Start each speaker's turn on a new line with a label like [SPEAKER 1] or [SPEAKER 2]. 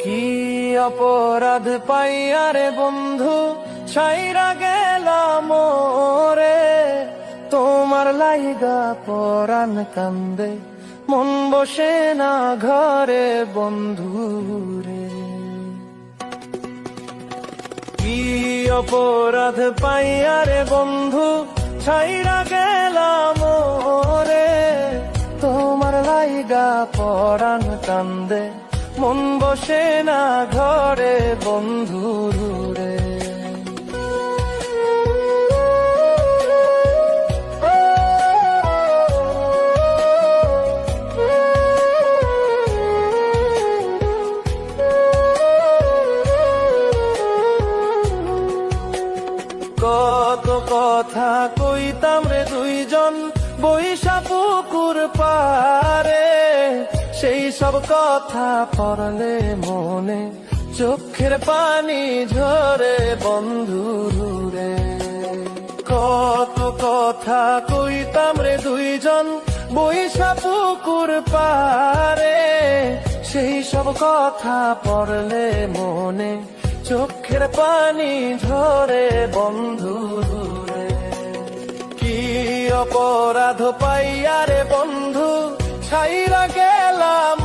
[SPEAKER 1] কি অপরাধ পাইয়া রে বন্ধু ছাইরা গেলাম রে, তোমার লাইগা পরাণ কান্দে মন বসে না ঘরে বন্ধু রে। কি অপরাধ পাইয়া রে বন্ধু ছাইরা গেলাম রে, তোমার লাইগা পরাণ কান্দে মন বসে না ঘরে বন্ধু রে। কত কথা কইতাম রে দুইজন বৈশা পুকুর পারে, সেই সব কথা পড়লে মনে চোখের পানি ঝরে বন্ধু রে। কত কথা কইতাম রে দুইজন বৈশা পুকুর পারে, সেই সব কথা পড়লে মনে চোখের পানি ঝরে বন্ধু রে। কি অপরাধ পাইয়া রে বন্ধু ছাইরা গেলাম